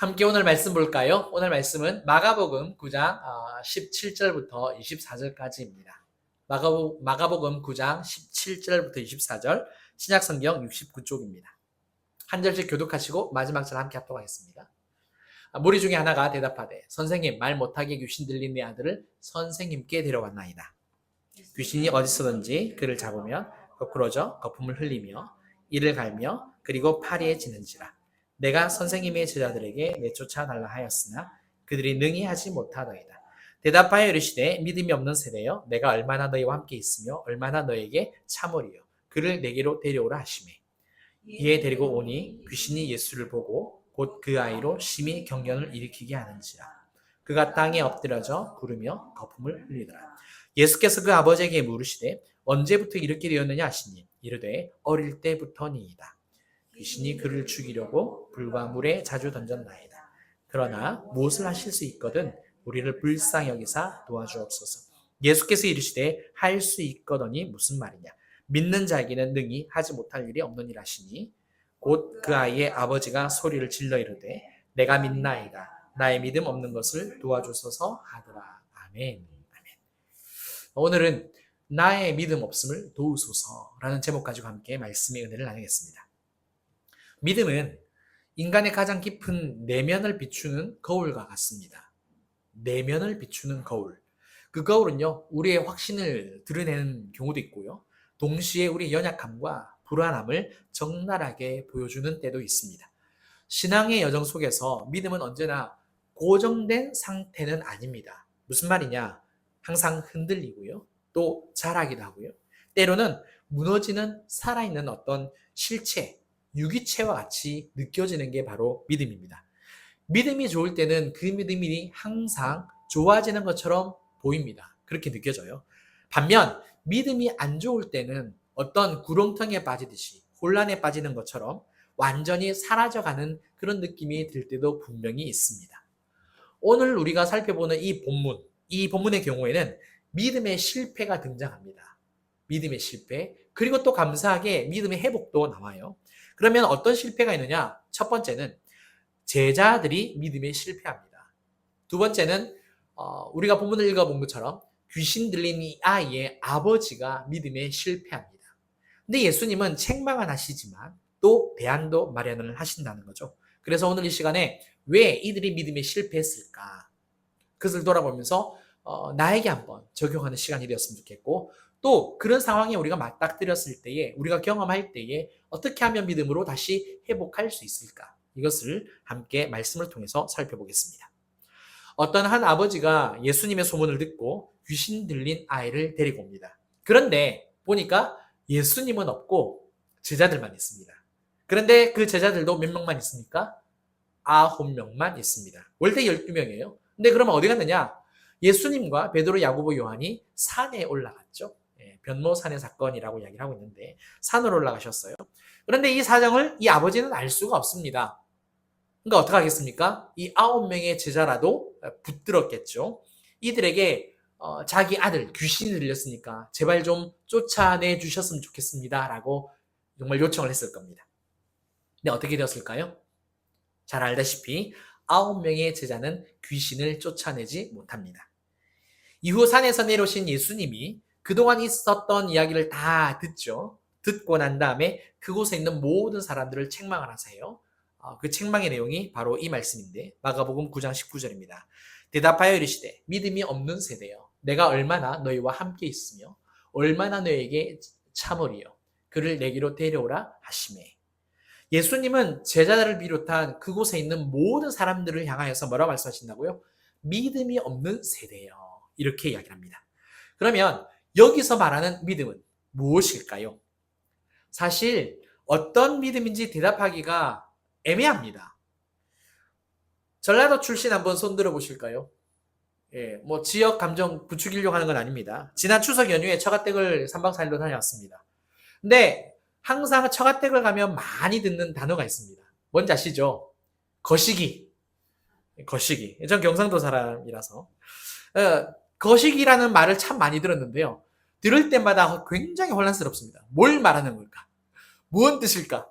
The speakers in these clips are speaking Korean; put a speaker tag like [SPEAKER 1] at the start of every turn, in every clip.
[SPEAKER 1] 함께 오늘 말씀 볼까요? 오늘 말씀은 마가복음 9장 17절부터 24절까지입니다. 마가복음 9장 17절부터 24절, 신약성경 69쪽입니다. 한 절씩 교독하시고 마지막 절 함께 합독하겠습니다. 무리 중에 하나가 대답하되 선생님, 말 못하게 귀신 들린 내 아들을 선생님께 데려왔나이다. 귀신이 어디서든지 그를 잡으면 거꾸러져 거품을 흘리며 이를 갈며 그리고 파리에 지는지라. 내가 선생님의 제자들에게 내쫓아 달라 하였으나 그들이 능히 하지 못하더이다. 대답하여 이르시되 믿음이 없는 세대여, 내가 얼마나 너희와 함께 있으며 얼마나 너에게 참으리요. 그를 내게로 데려오라 하시매 이에 데리고 오니 귀신이 예수를 보고 곧 그 아이로 심히 경련을 일으키게 하는지라. 그가 땅에 엎드려져 구르며 거품을 흘리더라. 예수께서 그 아버지에게 물으시되 언제부터 이렇게 되었느냐 하시니 이르되 어릴 때부터니이다. 귀신이 그를 죽이려고 불과 물에 자주 던졌나이다. 그러나 무엇을 하실 수 있거든 우리를 불쌍히 여기사 도와주옵소서. 예수께서 이르시되 할 수 있거더니 무슨 말이냐. 믿는 자에게는 능히 하지 못할 일이 없느니라 하시니 곧 그 아이의 아버지가 소리를 질러 이르되 내가 믿나이다. 나의 믿음 없는 것을 도와주소서 하더라. 아멘. 오늘은 나의 믿음 없음을 도우소서라는 제목 가지고 함께 말씀의 은혜를 나누겠습니다. 믿음은 인간의 가장 깊은 내면을 비추는 거울과 같습니다. 내면을 비추는 거울. 그 거울은요, 우리의 확신을 드러내는 경우도 있고요. 동시에 우리의 연약함과 불안함을 적나라하게 보여주는 때도 있습니다. 신앙의 여정 속에서 믿음은 언제나 고정된 상태는 아닙니다. 무슨 말이냐? 항상 흔들리고요. 또 자라기도 하고요. 때로는 무너지는 살아있는 어떤 실체, 유기체와 같이 느껴지는 게 바로 믿음입니다. 믿음이 좋을 때는 그 믿음이 항상 좋아지는 것처럼 보입니다. 그렇게 느껴져요. 반면 믿음이 안 좋을 때는 어떤 구렁텅이에 빠지듯이 혼란에 빠지는 것처럼 완전히 사라져가는 그런 느낌이 들 때도 분명히 있습니다. 오늘 우리가 살펴보는 이 본문의 경우에는 믿음의 실패가 등장합니다. 믿음의 실패, 그리고 또 감사하게 믿음의 회복도 나와요. 그러면 어떤 실패가 있느냐? 첫 번째는 제자들이 믿음에 실패합니다. 두 번째는 우리가 본문을 읽어본 것처럼 귀신 들린 이 아이의 아버지가 믿음에 실패합니다. 근데 예수님은 책망은 하시지만 또 대안도 마련을 하신다는 거죠. 그래서 오늘 이 시간에 왜 이들이 믿음에 실패했을까? 그것을 돌아보면서 나에게 한번 적용하는 시간이 되었으면 좋겠고, 또 그런 상황에 우리가 맞닥뜨렸을 때에, 우리가 경험할 때에 어떻게 하면 믿음으로 다시 회복할 수 있을까? 이것을 함께 말씀을 통해서 살펴보겠습니다. 어떤 한 아버지가 예수님의 소문을 듣고 귀신 들린 아이를 데리고 옵니다. 그런데 보니까 예수님은 없고 제자들만 있습니다. 그런데 그 제자들도 몇 명만 있습니까? 9명만 있습니다. 원래 12명이에요. 근데 그러면 어디 갔느냐? 예수님과 베드로, 야고보, 요한이 산에 올라갔죠. 변모산의 사건이라고 이야기를 하고 있는데 산으로 올라가셨어요. 그런데 이 사정을 이 아버지는 알 수가 없습니다. 그러니까 어떻게 하겠습니까? 이 9명의 제자라도 붙들었겠죠. 이들에게 자기 아들 귀신이 들렸으니까 제발 좀 쫓아내 주셨으면 좋겠습니다 라고 정말 요청을 했을 겁니다. 근데 어떻게 되었을까요? 잘 알다시피 9명의 제자는 귀신을 쫓아내지 못합니다. 이후 산에서 내려오신 예수님이 그동안 있었던 이야기를 다 듣죠. 듣고 난 다음에 그곳에 있는 모든 사람들을 책망을 하세요. 그 책망의 내용이 바로 이 말씀인데 마가복음 9장 19절입니다. 대답하여 이르시되 믿음이 없는 세대여, 내가 얼마나 너희와 함께 있으며 얼마나 너희에게 참으리요. 그를 내게로 데려오라 하시매. 예수님은 제자들을 비롯한 그곳에 있는 모든 사람들을 향하여서 뭐라고 말씀하신다고요? 믿음이 없는 세대요. 이렇게 이야기를 합니다. 그러면 여기서 말하는 믿음은 무엇일까요? 사실 어떤 믿음인지 대답하기가 애매합니다. 전라도 출신 한번 손 들어 보실까요? 뭐 지역 감정 부추기려고 하는 건 아닙니다. 지난 추석 연휴에 처가댁을 3박 4일로 다녀왔습니다. 근데 항상 처가댁을 가면 많이 듣는 단어가 있습니다. 뭔지 아시죠? 거시기. 전 경상도 사람이라서 거시기라는 말을 참 많이 들었는데요. 들을 때마다 굉장히 혼란스럽습니다. 뭘 말하는 걸까? 무슨 뜻일까?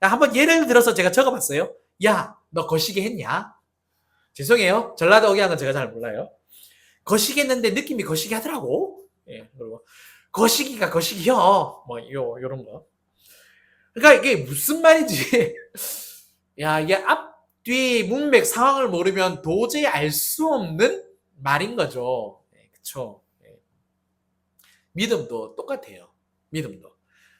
[SPEAKER 1] 한번 예를 들어서 제가 적어봤어요. 야, 너 거시기 했냐? 죄송해요. 전라도 억양은 제가 잘 몰라요. 거시기 했는데 느낌이 거시기 하더라고. 예, 그리고 거시기가 거시기여. 뭐, 요런 거. 그러니까 이게 무슨 말인지. 야, 이게 앞, 뒤, 문맥, 상황을 모르면 도저히 알 수 없는 말인 거죠. 네, 그쵸. 네. 믿음도 똑같아요. 믿음도.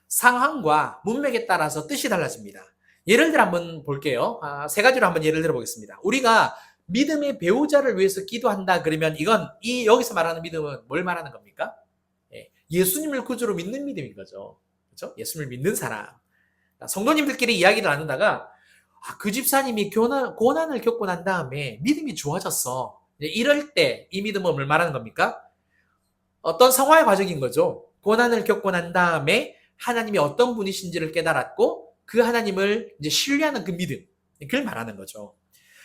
[SPEAKER 1] 상황과 문맥에 따라서 뜻이 달라집니다. 예를 들어 한번 볼게요. 세 가지로 한번 예를 들어 보겠습니다. 우리가 믿음의 배우자를 위해서 기도한다 그러면 이건 여기서 말하는 믿음은 뭘 말하는 겁니까? 예수님을 구주로 믿는 믿음인 거죠. 그렇죠? 예수님을 믿는 사람. 성도님들끼리 이야기를 나누다가 그 집사님이 고난을 겪고 난 다음에 믿음이 좋아졌어. 이럴 때 이 믿음은 뭘 말하는 겁니까? 어떤 성화의 과정인 거죠. 고난을 겪고 난 다음에 하나님이 어떤 분이신지를 깨달았고 그 하나님을 이제 신뢰하는 그 믿음. 그걸 말하는 거죠.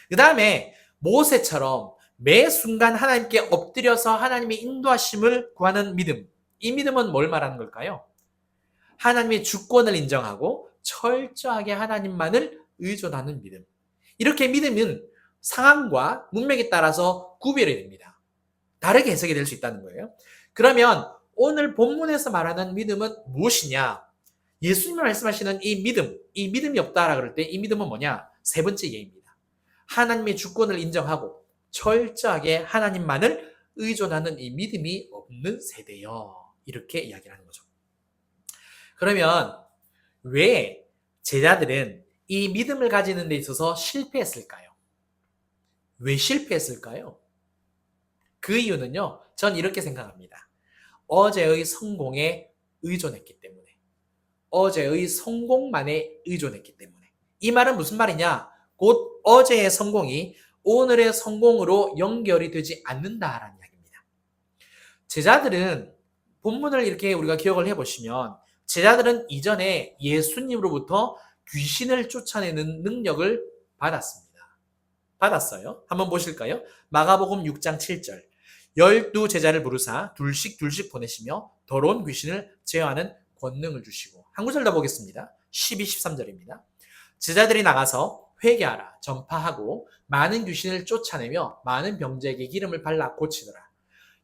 [SPEAKER 1] 그 다음에 모세처럼 매 순간 하나님께 엎드려서 하나님의 인도하심을 구하는 믿음. 이 믿음은 뭘 말하는 걸까요? 하나님의 주권을 인정하고 철저하게 하나님만을 의존하는 믿음. 이렇게 믿음은 상황과 문맥에 따라서 구별이 됩니다. 다르게 해석이 될 수 있다는 거예요. 그러면 오늘 본문에서 말하는 믿음은 무엇이냐? 예수님이 말씀하시는 이 믿음이 없다라 그럴 때 이 믿음은 뭐냐? 세 번째 예입니다. 하나님의 주권을 인정하고 철저하게 하나님만을 의존하는 이 믿음이 없는 세대요. 이렇게 이야기를 하는 거죠. 그러면 왜 제자들은 이 믿음을 가지는 데 있어서 실패했을까요? 왜 실패했을까요? 그 이유는요, 전 이렇게 생각합니다. 어제의 성공에 의존했기 때문에. 어제의 성공만에 의존했기 때문에. 이 말은 무슨 말이냐? 곧 어제의 성공이 오늘의 성공으로 연결이 되지 않는다라는 이야기입니다. 제자들은 본문을 이렇게 우리가 기억을 해보시면 제자들은 이전에 예수님으로부터 귀신을 쫓아내는 능력을 받았어요. 한번 보실까요? 마가복음 6장 7절. 12 제자를 부르사 둘씩 보내시며 더러운 귀신을 제어하는 권능을 주시고. 한 구절 더 보겠습니다. 12, 13절입니다. 제자들이 나가서 회개하라, 전파하고 많은 귀신을 쫓아내며 많은 병자에게 기름을 발라 고치더라.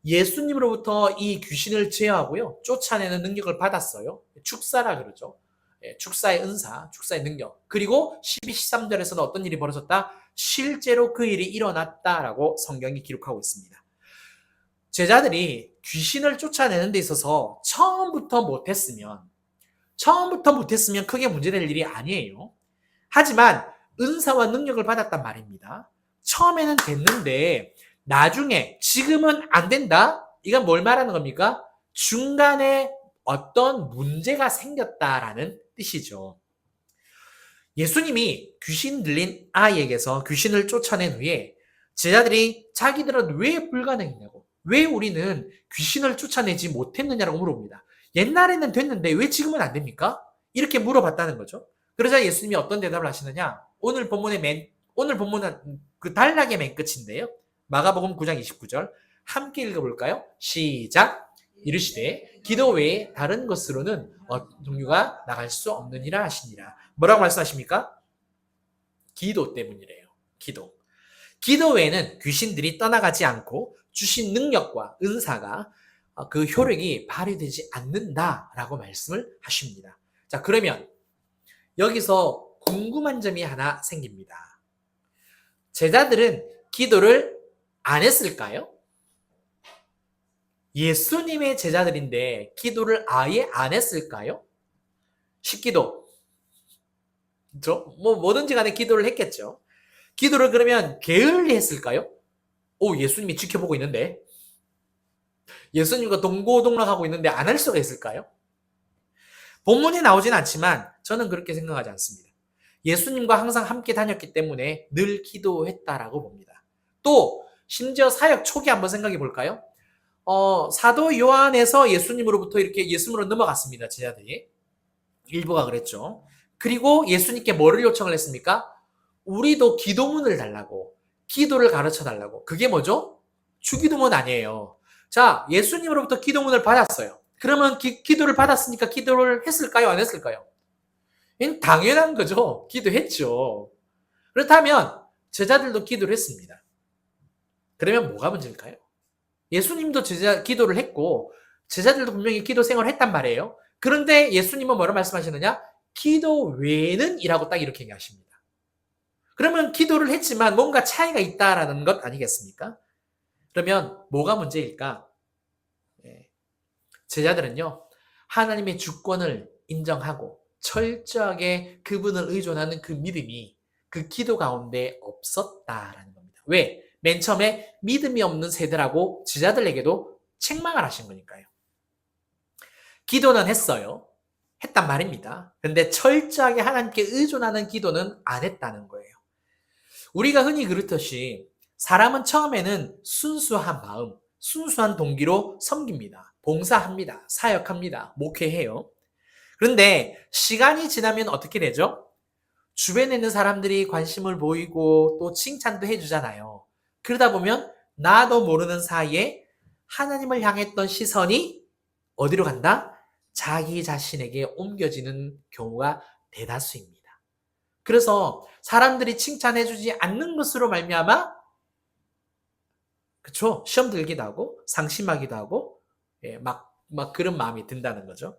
[SPEAKER 1] 예수님으로부터 이 귀신을 제어하고요, 쫓아내는 능력을 받았어요. 축사라 그러죠. 축사의 은사, 축사의 능력. 그리고 12, 13절에서는 어떤 일이 벌어졌다? 실제로 그 일이 일어났다라고 성경이 기록하고 있습니다. 제자들이 귀신을 쫓아내는 데 있어서 처음부터 못했으면 크게 문제될 일이 아니에요. 하지만 은사와 능력을 받았단 말입니다. 처음에는 됐는데 나중에 지금은 안 된다? 이건 뭘 말하는 겁니까? 중간에 어떤 문제가 생겼다라는 뜻이죠. 예수님이 귀신 들린 아이에게서 귀신을 쫓아낸 후에 제자들이 자기들은 왜 불가능했냐고, 왜 우리는 귀신을 쫓아내지 못했느냐라고 물어봅니다. 옛날에는 됐는데 왜 지금은 안 됩니까? 이렇게 물어봤다는 거죠. 그러자 예수님이 어떤 대답을 하시느냐? 오늘 본문은 그 단락의 맨 끝인데요. 마가복음 9장 29절 함께 읽어볼까요? 시작. 이르시되 기도 외에 다른 것으로는 종류가 나갈 수 없느니라 하시니라. 뭐라고 말씀하십니까? 기도 때문이래요. 기도 외에는 귀신들이 떠나가지 않고 주신 능력과 은사가 그 효력이 발휘되지 않는다라고 말씀을 하십니다. 자, 그러면 여기서 궁금한 점이 하나 생깁니다. 제자들은 기도를 안 했을까요? 예수님의 제자들인데 기도를 아예 안 했을까요? 식기도. 그렇죠? 뭐든지 간에 기도를 했겠죠. 기도를 그러면 게을리 했을까요? 예수님이 지켜보고 있는데, 예수님과 동고동락하고 있는데 안 할 수가 있을까요? 본문에 나오진 않지만 저는 그렇게 생각하지 않습니다. 예수님과 항상 함께 다녔기 때문에 늘 기도했다라고 봅니다. 또 심지어 사역 초기 한번 생각해 볼까요? 사도 요한에서 예수님으로부터 이렇게 예수님으로 넘어갔습니다. 제자들이. 일부가 그랬죠. 그리고 예수님께 뭐를 요청을 했습니까? 우리도 기도문을 달라고, 기도를 가르쳐 달라고. 그게 뭐죠? 주기도문 아니에요. 자, 예수님으로부터 기도문을 받았어요. 그러면 기도를 받았으니까 기도를 했을까요? 안 했을까요? 당연한 거죠. 기도했죠. 그렇다면 제자들도 기도를 했습니다. 그러면 뭐가 문제일까요? 예수님도 기도를 했고 제자들도 분명히 기도 생활을 했단 말이에요. 그런데 예수님은 뭐라 말씀하시느냐? 기도 외에는 이라고 딱 이렇게 얘기하십니다. 그러면 기도를 했지만 뭔가 차이가 있다라는 것 아니겠습니까? 그러면 뭐가 문제일까? 제자들은요, 하나님의 주권을 인정하고 철저하게 그분을 의존하는 그 믿음이 그 기도 가운데 없었다라는 겁니다. 왜? 맨 처음에 믿음이 없는 세대라고 제자들에게도 책망을 하신 거니까요. 기도는 했어요. 했단 말입니다. 근데 철저하게 하나님께 의존하는 기도는 안 했다는 거예요. 우리가 흔히 그렇듯이 사람은 처음에는 순수한 마음, 순수한 동기로 섬깁니다. 봉사합니다. 사역합니다. 목회해요. 그런데 시간이 지나면 어떻게 되죠? 주변에 있는 사람들이 관심을 보이고 또 칭찬도 해주잖아요. 그러다 보면 나도 모르는 사이에 하나님을 향했던 시선이 어디로 간다? 자기 자신에게 옮겨지는 경우가 대다수입니다. 그래서 사람들이 칭찬해주지 않는 것으로 말미암아 그쵸? 시험 들기도 하고 상심하기도 하고 막 그런 마음이 든다는 거죠.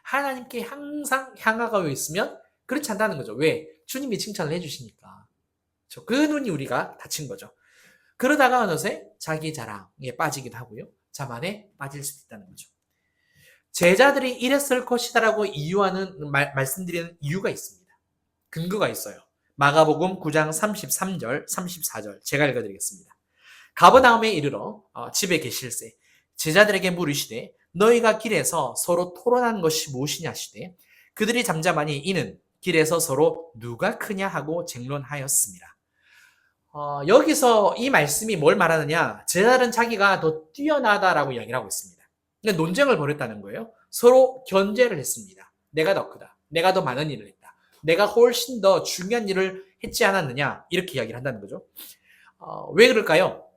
[SPEAKER 1] 하나님께 항상 향하고 있으면 그렇지 않다는 거죠. 왜? 주님이 칭찬을 해주시니까. 그 눈이 우리가 닫힌 거죠. 그러다가 어느새 자기 자랑에 빠지기도 하고요. 자만에 빠질 수도 있다는 거죠. 제자들이 이랬을 것이다라고 말씀드리는 이유가 있습니다. 근거가 있어요. 마가복음 9장 33절, 34절 제가 읽어드리겠습니다. 가버나움에 이르러 집에 계실새 제자들에게 물으시되 너희가 길에서 서로 토론한 것이 무엇이냐 하시되 그들이 잠잠하니 이는 길에서 서로 누가 크냐 하고 쟁론하였습니다. 여기서 이 말씀이 뭘 말하느냐? 제자들은 자기가 더 뛰어나다라고 이야기를 하고 있습니다. 논쟁을 벌였다는 거예요. 서로 견제를 했습니다. 내가 더 크다. 내가 더 많은 일을 했다. 내가 훨씬 더 중요한 일을 했지 않았느냐? 이렇게 이야기를 한다는 거죠. 왜 그럴까요?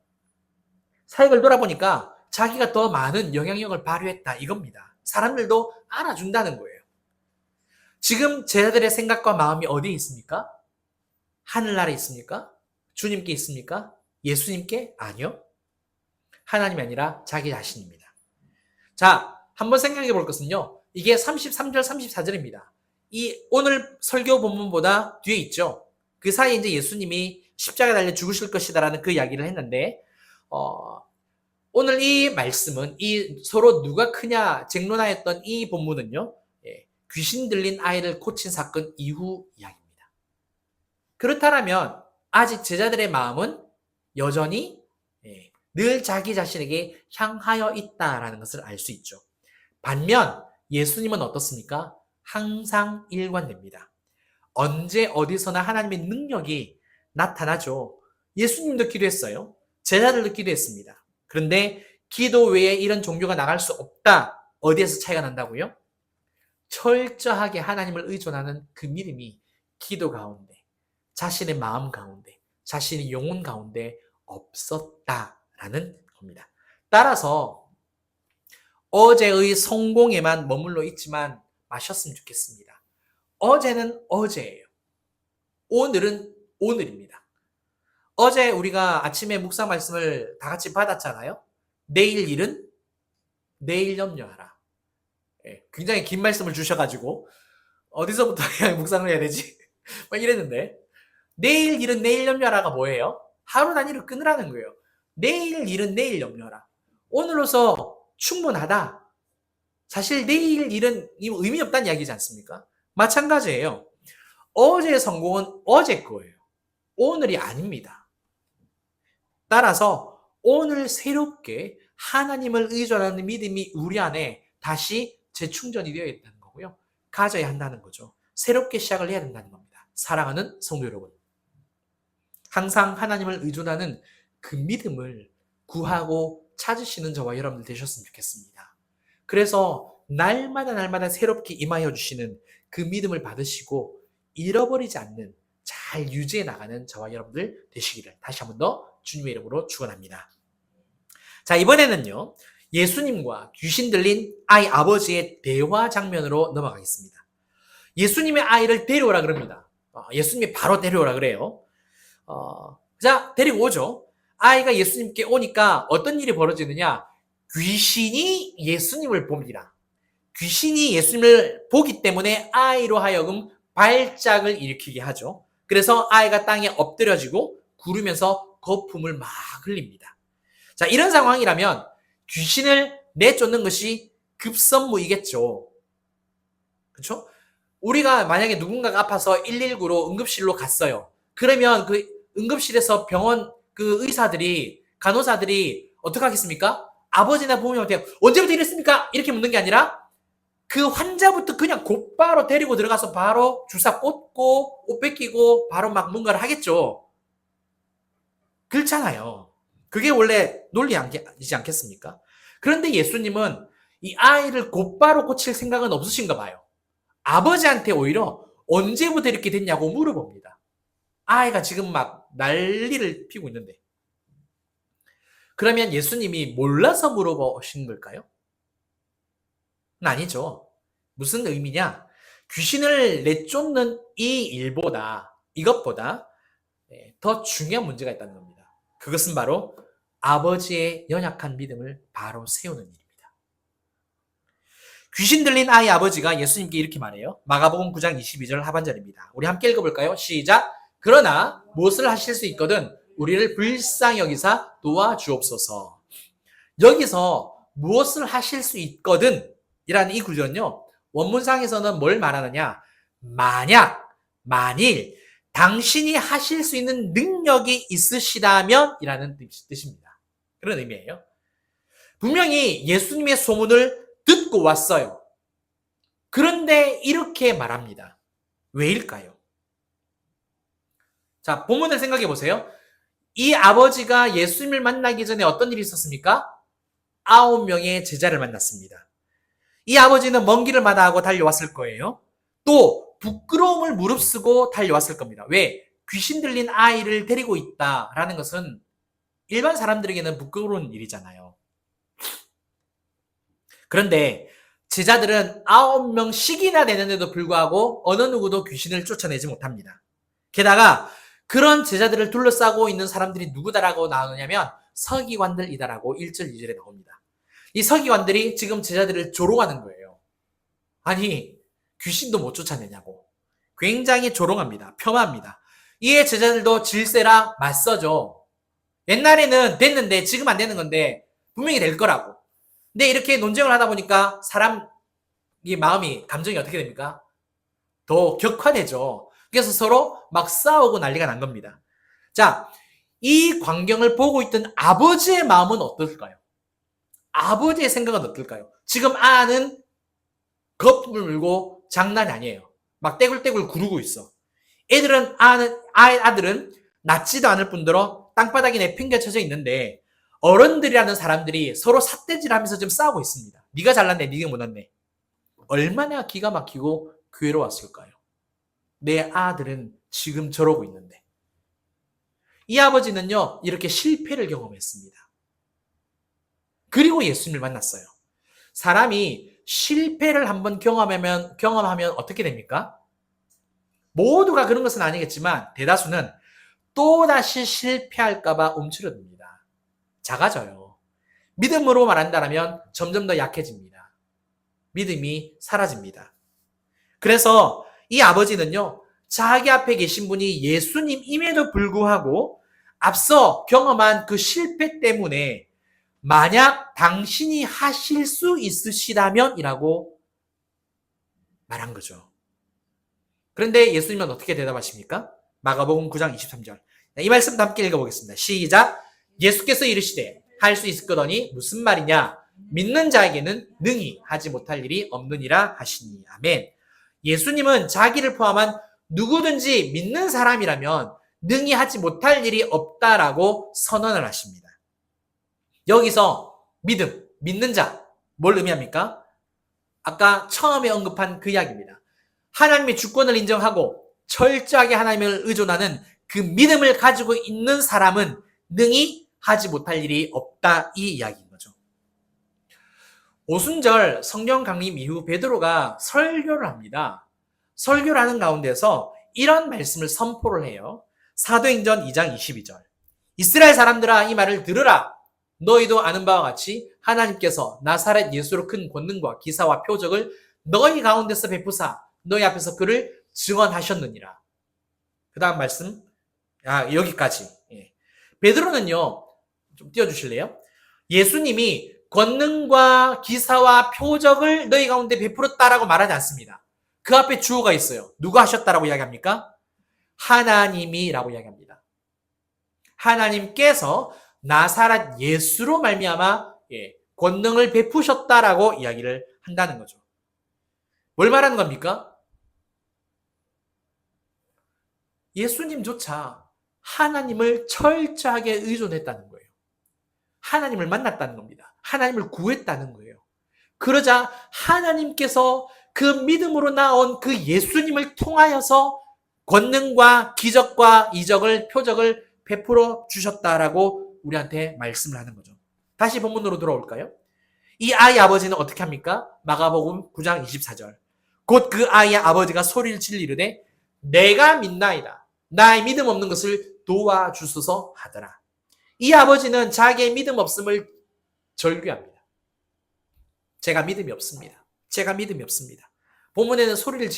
[SPEAKER 1] 사역을 돌아보니까 자기가 더 많은 영향력을 발휘했다 이겁니다. 사람들도 알아준다는 거예요. 지금 제자들의 생각과 마음이 어디에 있습니까? 하늘나라에 있습니까? 주님께 있습니까? 예수님께? 아니요. 하나님이 아니라 자기 자신입니다. 자, 한번 생각해 볼 것은요. 이게 33절, 34절입니다. 이 오늘 설교 본문보다 뒤에 있죠. 그 사이에 이제 예수님이 십자가에 달려 죽으실 것이다라는 그 이야기를 했는데 오늘 이 말씀은 이 서로 누가 크냐 쟁론하였던 이 본문은요. 귀신 들린 아이를 고친 사건 이후 이야기입니다. 그렇다면 아직 제자들의 마음은 여전히 늘 자기 자신에게 향하여 있다라는 것을 알 수 있죠. 반면 예수님은 어떻습니까? 항상 일관됩니다. 언제 어디서나 하나님의 능력이 나타나죠. 예수님도 기도했어요. 제자들도 기도했습니다. 그런데 기도 외에 이런 종교가 나갈 수 없다. 어디에서 차이가 난다고요? 철저하게 하나님을 의존하는 그 믿음이 기도 가운데, 자신의 마음 가운데, 자신의 영혼 가운데 없었다라는 겁니다. 따라서 어제의 성공에만 머물러 있지만 마셨으면 좋겠습니다. 어제는 어제예요. 오늘은 오늘입니다. 어제 우리가 아침에 묵상 말씀을 다 같이 받았잖아요. 내일 일은 내일 염려하라. 굉장히 긴 말씀을 주셔가지고 어디서부터 묵상을 해야 되지? 막 이랬는데 내일 일은 내일 염려하라가 뭐예요? 하루 단위로 끊으라는 거예요. 내일 일은 내일 염려하라. 오늘로서 충분하다. 사실 내일 일은 의미 없다는 이야기지 않습니까? 마찬가지예요. 어제의 성공은 어제 거예요. 오늘이 아닙니다. 따라서 오늘 새롭게 하나님을 의존하는 믿음이 우리 안에 다시 재충전이 되어 있다는 거고요. 가져야 한다는 거죠. 새롭게 시작을 해야 된다는 겁니다. 사랑하는 성도 여러분. 항상 하나님을 의존하는 그 믿음을 구하고 찾으시는 저와 여러분들 되셨으면 좋겠습니다. 그래서 날마다 새롭게 임하여 주시는 그 믿음을 받으시고 잃어버리지 않는 잘 유지해 나가는 저와 여러분들 되시기를 다시 한 번 더 주님의 이름으로 축원합니다. 자, 이번에는요. 예수님과 귀신 들린 아이 아버지의 대화 장면으로 넘어가겠습니다. 예수님의 아이를 데려오라 그럽니다. 예수님이 바로 데려오라 그래요. 자, 데리고 오죠. 아이가 예수님께 오니까 어떤 일이 벌어지느냐? 귀신이 예수님을 봅니다. 귀신이 예수님을 보기 때문에 아이로 하여금 발작을 일으키게 하죠. 그래서 아이가 땅에 엎드려지고 구르면서 거품을 막 흘립니다. 자, 이런 상황이라면 귀신을 내쫓는 것이 급선무이겠죠. 그렇죠? 우리가 만약에 누군가가 아파서 119로 응급실로 갔어요. 그러면 그 응급실에서 병원 그 의사들이 간호사들이 어떻게 하겠습니까? 아버지나 부모님한테 언제부터 이랬습니까? 이렇게 묻는 게 아니라 그 환자부터 그냥 곧바로 데리고 들어가서 바로 주사 꽂고 옷 벗기고 바로 막 뭔가를 하겠죠. 그렇잖아요. 그게 원래 논리이지 않겠습니까? 그런데 예수님은 이 아이를 곧바로 고칠 생각은 없으신가 봐요. 아버지한테 오히려 언제부터 이렇게 됐냐고 물어봅니다. 아이가 지금 막 난리를 피우고 있는데. 그러면 예수님이 몰라서 물어보신 걸까요? 아니죠. 무슨 의미냐? 귀신을 내쫓는 이 일보다, 이것보다 더 중요한 문제가 있다는 겁니다. 그것은 바로 아버지의 연약한 믿음을 바로 세우는 일입니다. 귀신 들린 아이 아버지가 예수님께 이렇게 말해요. 마가복음 9장 22절 하반절입니다. 우리 함께 읽어볼까요? 시작! 그러나 무엇을 하실 수 있거든 우리를 불쌍히 여기사 도와주옵소서. 여기서 무엇을 하실 수 있거든 이라는 이 구절은요. 원문상에서는 뭘 말하느냐? 만약, 만일 당신이 하실 수 있는 능력이 있으시다면 이라는 뜻입니다. 그런 의미예요. 분명히 예수님의 소문을 듣고 왔어요. 그런데 이렇게 말합니다. 왜일까요? 자, 본문을 생각해 보세요. 이 아버지가 예수님을 만나기 전에 어떤 일이 있었습니까? 9명의 제자를 만났습니다. 이 아버지는 먼 길을 마다하고 달려왔을 거예요. 또 부끄러움을 무릅쓰고 달려왔을 겁니다. 왜? 귀신 들린 아이를 데리고 있다라는 것은 일반 사람들에게는 부끄러운 일이잖아요. 그런데 제자들은 9명씩이나 되는데도 불구하고 어느 누구도 귀신을 쫓아내지 못합니다. 게다가 그런 제자들을 둘러싸고 있는 사람들이 누구다라고 나오냐면 서기관들이다라고 1절, 2절에 나옵니다. 이 서기관들이 지금 제자들을 조롱하는 거예요. 아니, 귀신도 못 쫓아내냐고. 굉장히 조롱합니다. 폄하합니다. 이에 제자들도 질세라 맞서죠. 옛날에는 됐는데 지금 안 되는 건데 분명히 될 거라고. 근데 이렇게 논쟁을 하다 보니까 사람 마음이, 감정이 어떻게 됩니까? 더 격화되죠. 그래서 서로 막 싸우고 난리가 난 겁니다. 자, 이 광경을 보고 있던 아버지의 마음은 어떨까요? 아버지의 생각은 어떨까요? 지금 아는 거품을 물고 장난이 아니에요. 막 떼굴떼굴 구르고 있어. 아들은 낫지도 않을 뿐더러 땅바닥에 내팽개쳐져 있는데 어른들이라는 사람들이 서로 삿대질하면서 지금 싸우고 있습니다. 네가 잘났네, 네가 못났네. 얼마나 기가 막히고 괴로웠을까요? 내 아들은 지금 저러고 있는데. 이 아버지는요, 이렇게 실패를 경험했습니다. 그리고 예수님을 만났어요. 사람이 실패를 한번 경험하면 어떻게 됩니까? 모두가 그런 것은 아니겠지만 대다수는 또다시 실패할까봐 움츠러듭니다. 작아져요. 믿음으로 말한다면 점점 더 약해집니다. 믿음이 사라집니다. 그래서 이 아버지는요, 자기 앞에 계신 분이 예수님임에도 불구하고 앞서 경험한 그 실패 때문에 만약 당신이 하실 수 있으시다면 이라고 말한 거죠. 그런데 예수님은 어떻게 대답하십니까? 마가복음 9장 23절. 이 말씀 함께 읽어보겠습니다. 시작! 예수께서 이르시되 할 수 있을 거더니 무슨 말이냐? 믿는 자에게는 능히 하지 못할 일이 없느니라 하시니. 아멘. 예수님은 자기를 포함한 누구든지 믿는 사람이라면 능히 하지 못할 일이 없다라고 선언을 하십니다. 여기서 믿음, 믿는 자, 뭘 의미합니까? 아까 처음에 언급한 그 이야기입니다. 하나님의 주권을 인정하고 철저하게 하나님을 의존하는 그 믿음을 가지고 있는 사람은 능히 하지 못할 일이 없다, 이 이야기인 거죠. 오순절 성령 강림 이후 베드로가 설교를 합니다. 설교를 하는 가운데서 이런 말씀을 선포를 해요. 사도행전 2장 22절. 이스라엘 사람들아 이 말을 들으라. 너희도 아는 바와 같이 하나님께서 나사렛 예수로 큰 권능과 기사와 표적을 너희 가운데서 베푸사 너희 앞에서 그를 증언하셨느니라. 그 다음 말씀 여기까지. 베드로는요, 좀 띄워주실래요? 예수님이 권능과 기사와 표적을 너희 가운데 베풀었다라고 말하지 않습니다. 그 앞에 주어가 있어요. 누가 하셨다라고 이야기합니까? 하나님이라고 이야기합니다. 하나님께서 나사렛 예수로 말미암아 권능을 베푸셨다라고 이야기를 한다는 거죠. 뭘 말하는 겁니까? 예수님조차 하나님을 철저하게 의존했다는 거예요. 하나님을 만났다는 겁니다. 하나님을 구했다는 거예요. 그러자 하나님께서 그 믿음으로 나온 그 예수님을 통하여서 권능과 기적과 이적을 표적을 베풀어 주셨다라고 우리한테 말씀을 하는 거죠. 다시 본문으로 돌아올까요? 이 아이 아버지는 어떻게 합니까? 마가복음 9장 24절. 곧 그 아이의 아버지가 소리를 질리르되 내가 믿나이다. 나의 믿음 없는 것을 도와주소서 하더라. 이 아버지는 자기의 믿음 없음을 절규합니다. 제가 믿음이 없습니다. 제가 믿음이 없습니다. 본문에는 소리를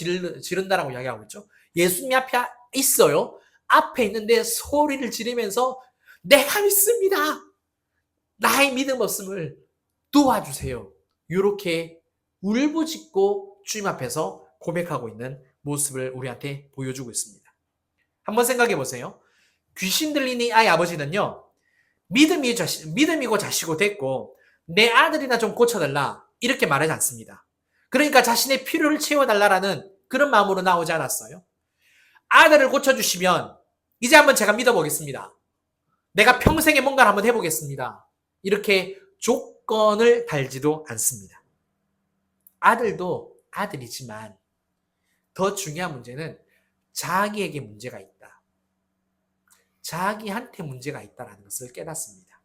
[SPEAKER 1] 지른다라고 이야기하고 있죠. 예수님이 앞에 있어요. 앞에 있는데 소리를 지르면서 내가 믿습니다. 나의 믿음 없음을 도와주세요. 이렇게 울부짖고 주님 앞에서 고백하고 있는 모습을 우리한테 보여주고 있습니다. 한번 생각해 보세요. 귀신 들린 이 아이 아버지는요. 믿음이고 자시고 됐고 내 아들이나 좀 고쳐달라 이렇게 말하지 않습니다. 그러니까 자신의 필요를 채워달라라는 그런 마음으로 나오지 않았어요. 아들을 고쳐주시면 이제 한번 제가 믿어보겠습니다. 내가 평생에 뭔가를 한번 해보겠습니다. 이렇게 조건을 달지도 않습니다. 아들도 아들이지만 더 중요한 문제는 자기에게 문제가 있다. 자기한테 문제가 있다는 것을 깨닫습니다.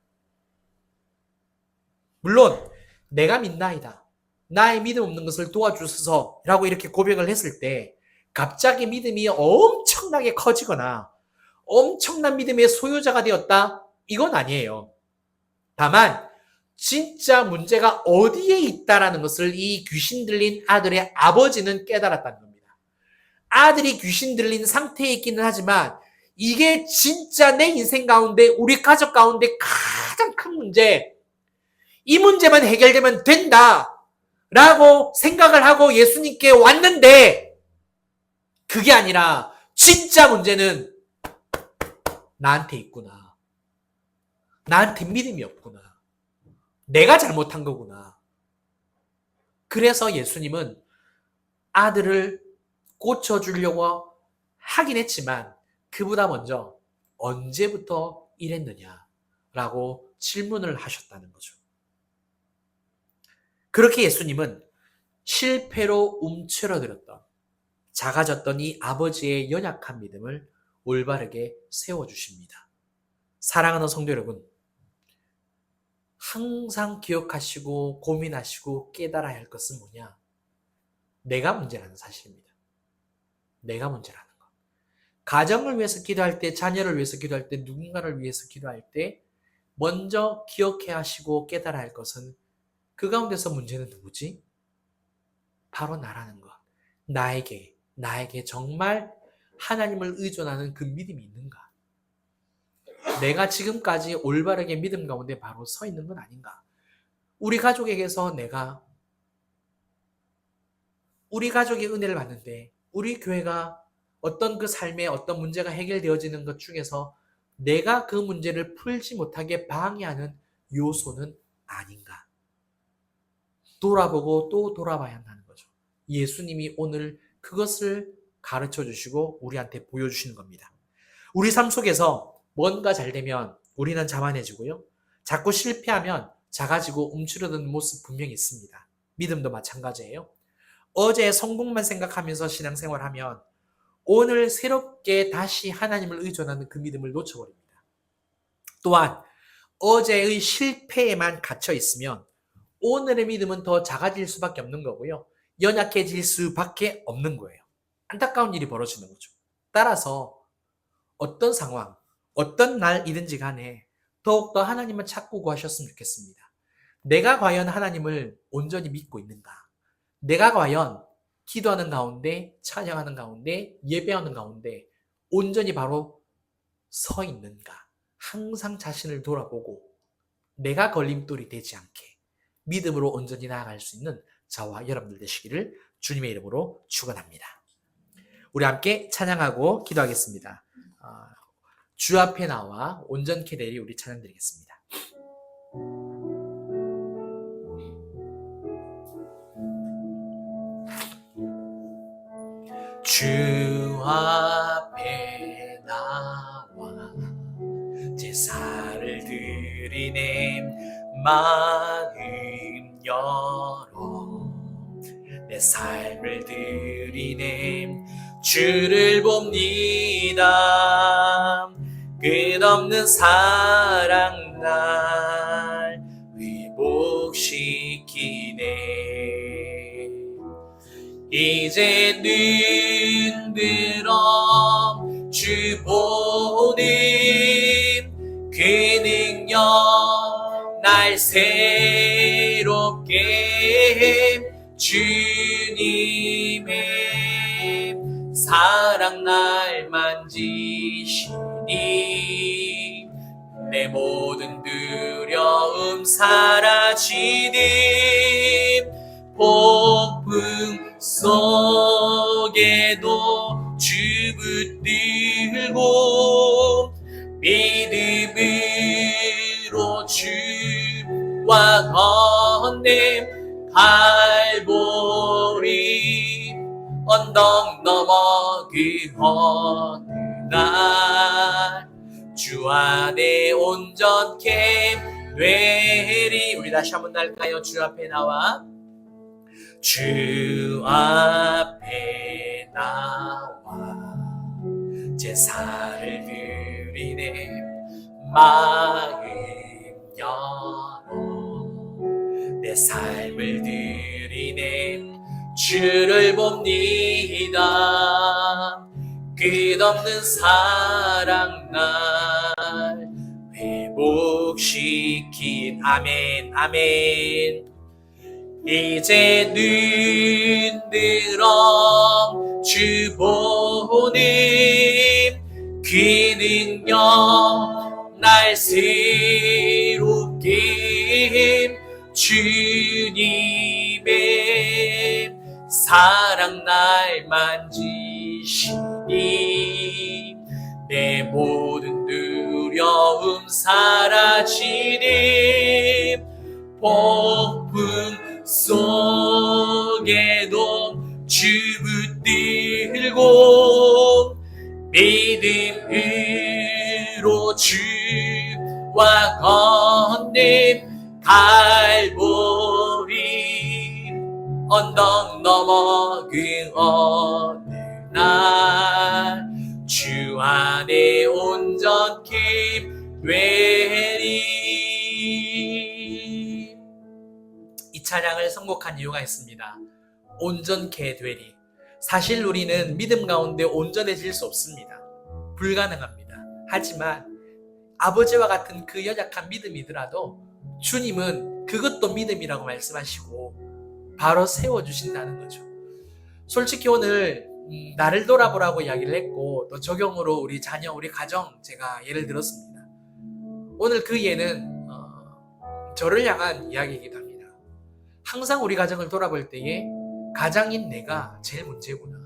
[SPEAKER 1] 물론 내가 믿나이다. 나의 믿음 없는 것을 도와주소서라고 이렇게 고백을 했을 때 갑자기 믿음이 엄청나게 커지거나 엄청난 믿음의 소유자가 되었다? 이건 아니에요. 다만 진짜 문제가 어디에 있다라는 것을 이 귀신 들린 아들의 아버지는 깨달았다는 겁니다. 아들이 귀신 들린 상태에 있기는 하지만 이게 진짜 내 인생 가운데 우리 가족 가운데 가장 큰 문제, 이 문제만 해결되면 된다 라고 생각을 하고 예수님께 왔는데 그게 아니라 진짜 문제는 나한테 있구나. 나한테 믿음이 없구나. 내가 잘못한 거구나. 그래서 예수님은 아들을 고쳐주려고 하긴 했지만 그보다 먼저 언제부터 이랬느냐라고 질문을 하셨다는 거죠. 그렇게 예수님은 실패로 움츠러들었던 작아졌던 이 아버지의 연약한 믿음을 올바르게 세워주십니다. 사랑하는 성도 여러분, 항상 기억하시고 고민하시고 깨달아야 할 것은 뭐냐? 내가 문제라는 사실입니다. 내가 문제라는 것. 가정을 위해서 기도할 때, 자녀를 위해서 기도할 때, 누군가를 위해서 기도할 때 먼저 기억해야 하시고 깨달아야 할 것은 그 가운데서 문제는 누구지? 바로 나라는 것. 나에게 정말 하나님을 의존하는 그 믿음이 있는가? 내가 지금까지 올바르게 믿음 가운데 바로 서 있는 건 아닌가? 우리 가족에게서 우리 가족의 은혜를 받는데 우리 교회가 어떤 그 삶에 어떤 문제가 해결되어지는 것 중에서 내가 그 문제를 풀지 못하게 방해하는 요소는 아닌가? 돌아보고 또 돌아봐야 한다는 거죠. 예수님이 오늘 그것을 가르쳐 주시고 우리한테 보여주시는 겁니다. 우리 삶 속에서 뭔가 잘 되면 우리는 자만해지고요. 자꾸 실패하면 작아지고 움츠러드는 모습 분명히 있습니다. 믿음도 마찬가지예요. 어제 성공만 생각하면서 신앙생활하면 오늘 새롭게 다시 하나님을 의존하는 그 믿음을 놓쳐버립니다. 또한 어제의 실패에만 갇혀 있으면 오늘의 믿음은 더 작아질 수밖에 없는 거고요. 연약해질 수밖에 없는 거예요. 안타까운 일이 벌어지는 거죠. 따라서 어떤 상황, 어떤 날이든지 간에 더욱더 하나님을 찾고 구하셨으면 좋겠습니다. 내가 과연 하나님을 온전히 믿고 있는가? 내가 과연 기도하는 가운데, 찬양하는 가운데, 예배하는 가운데 온전히 바로 서 있는가? 항상 자신을 돌아보고 내가 걸림돌이 되지 않게 믿음으로 온전히 나아갈 수 있는 저와 여러분들 되시기를 주님의 이름으로 축원합니다. 우리 함께 찬양하고 기도하겠습니다. 주 앞에 나와 온전케 되리 우리 찬양 드리겠습니다. 주 앞에 나와 제사를 드리네 마음 열어 내 삶을 드리네 주를 봅니다. 끝없는 사랑 날 회복시키네. 이제 눈 들어 주 보는 그 능력 날 새롭게 주님의 사랑 날 만지시니 내 모든 두려움 사라지니 폭풍 속에도 주 붙들고 믿음으로 주와 건넨 갈보리 언덕 넘어 그 어느 날 주 안에 온전케 되리. 우리 다시 한번 날까요? 주 앞에 나와 주 앞에 나와 제사를 드리네 마음 열어 내 삶을 드리네 주를 봅니다. 끝없는 사랑 날 회복시킨 아멘 아멘. 이제 눈 들어 주 보는 그 능력 날 새롭게 주님의 사랑 날 만지시니 내 모든 두려움 사라지니 폭풍 속에도 주 붙들고 믿음으로 주와 건넨 갈보리 언덕 넘어 그 어느 날 주 안에 온전케 되리. 이 찬양을 선곡한 이유가 있습니다. 온전케 되리. 사실 우리는 믿음 가운데 온전해질 수 없습니다. 불가능합니다. 하지만 아버지와 같은 그 연약한 믿음이더라도 주님은 그것도 믿음이라고 말씀하시고 바로 세워주신다는 거죠. 솔직히 오늘 나를 돌아보라고 이야기를 했고 또 적용으로 우리 자녀, 우리 가정 제가 예를 들었습니다. 오늘 그 예는 저를 향한 이야기이기도 합니다. 항상 우리 가정을 돌아볼 때에 가장인 내가 제일 문제구나.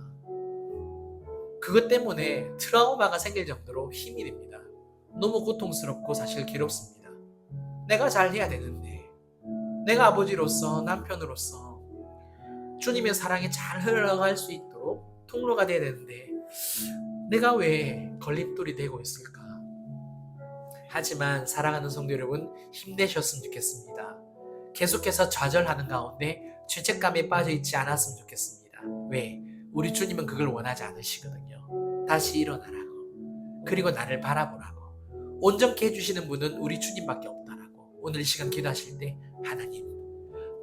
[SPEAKER 1] 그것 때문에 트라우마가 생길 정도로 힘이 듭니다. 너무 고통스럽고 사실 괴롭습니다. 내가 잘해야 되는데 내가 아버지로서 남편으로서 주님의 사랑이 잘 흘러갈 수 있도록 통로가 돼야 되는데 내가 왜 걸림돌이 되고 있을까? 하지만 사랑하는 성도 여러분 힘내셨으면 좋겠습니다. 계속해서 좌절하는 가운데 죄책감에 빠져있지 않았으면 좋겠습니다. 왜? 우리 주님은 그걸 원하지 않으시거든요. 다시 일어나라고 그리고 나를 바라보라고 온전케 해주시는 분은 우리 주님밖에 없다라고 오늘 이 시간 기도하실 때 하나님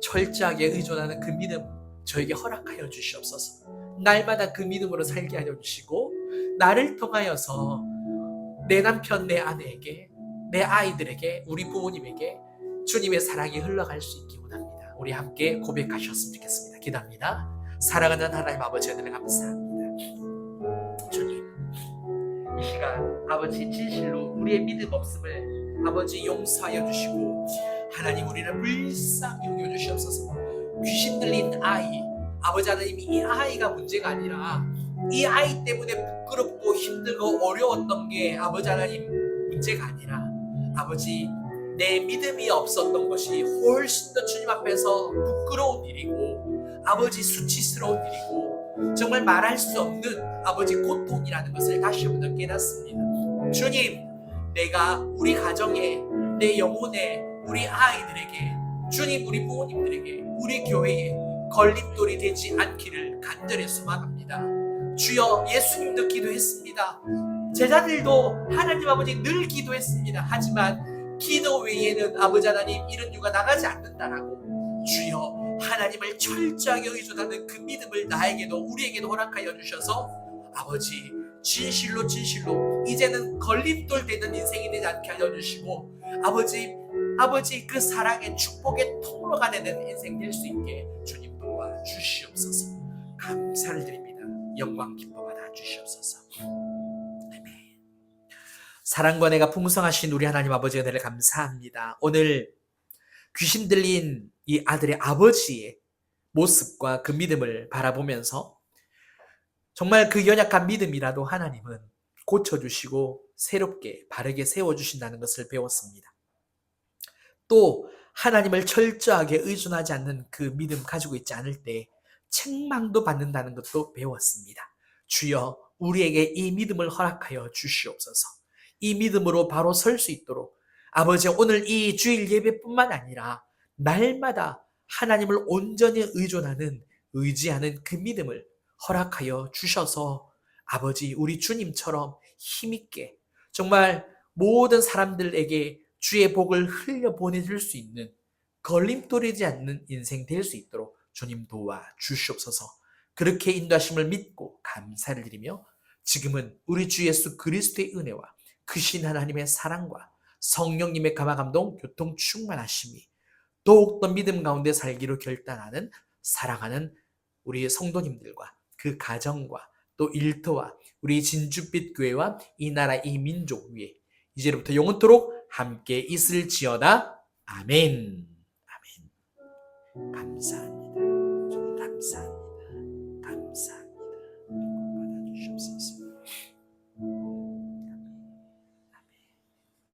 [SPEAKER 1] 철저하게 의존하는 그 믿음 저에게 허락하여 주시옵소서. 날마다 그 믿음으로 살게 하여 주시고 나를 통하여서 내 남편, 내 아내에게, 내 아이들에게, 우리 부모님에게 주님의 사랑이 흘러갈 수 있기 원합니다. 우리 함께 고백하셨으면 좋겠습니다. 기도합니다. 사랑하는 하나님 아버지, 은혜를 감사합니다. 주님, 이 시간 아버지 진실로 우리의 믿음 없음을 아버지 용서하여 주시고, 하나님 우리를 불쌍히 여겨 주시옵소서. 귀신 들린 아이, 아버지 하나님, 이 아이가 문제가 아니라 이 아이 때문에 부끄럽고 힘들고 어려웠던 게 아버지 하나님 문제가 아니라, 아버지 내 믿음이 없었던 것이 훨씬 더 주님 앞에서 부끄러운 일이고 아버지 수치스러운 일이고 정말 말할 수 없는 아버지 고통이라는 것을 다시 한번 깨닫습니다. 주님, 내가 우리 가정에, 내 영혼에, 우리 아이들에게, 주님 우리 부모님들에게, 우리 교회에 걸림돌이 되지 않기를 간절히 소망합니다. 주여, 예수님도 기도했습니다. 제자들도 하나님 아버지 늘 기도했습니다. 하지만 기도 외에는 아버지 하나님 이런 유가 나가지 않는다라고, 주여 하나님을 철저하게 의존하는 그 믿음을 나에게도 우리에게도 허락하여 주셔서 아버지 진실로 이제는 걸림돌 되는 인생이 되지 않게 하여 주시고, 아버지 그 사랑의 축복의 통로가 되는 인생 될 수 있게 주님 도와 주시옵소서. 감사를 드립니다. 영광 기뻐 받아 주시옵소서. 아멘. 사랑과 은혜가 풍성하신 우리 하나님 아버지, 은혜를 감사합니다. 오늘 귀신 들린 이 아들의 아버지의 모습과 그 믿음을 바라보면서 정말 그 연약한 믿음이라도 하나님은 고쳐주시고 새롭게 바르게 세워주신다는 것을 배웠습니다. 또 하나님을 철저하게 의존하지 않는 그 믿음 가지고 있지 않을 때 책망도 받는다는 것도 배웠습니다. 주여, 우리에게 이 믿음을 허락하여 주시옵소서. 이 믿음으로 바로 설 수 있도록 아버지, 오늘 이 주일 예배뿐만 아니라 날마다 하나님을 온전히 의지하는 그 믿음을 허락하여 주셔서 아버지, 우리 주님처럼 힘있게 정말 모든 사람들에게 주의 복을 흘려 보내줄 수 있는 걸림돌이지 않는 인생 될 수 있도록 주님 도와 주시옵소서. 그렇게 인도하심을 믿고 감사를 드리며, 지금은 우리 주 예수 그리스도의 은혜와 크신 하나님의 사랑과 성령님의 감화감동 교통 충만하심이 더욱더 믿음 가운데 살기로 결단하는 사랑하는 우리 성도님들과 그 가정과 또 일터와 우리 진주빛 교회와 이 나라 이 민족 위에 이제부터 영원토록 함께 있을지어다. 아멘. 아멘. 감사합니다.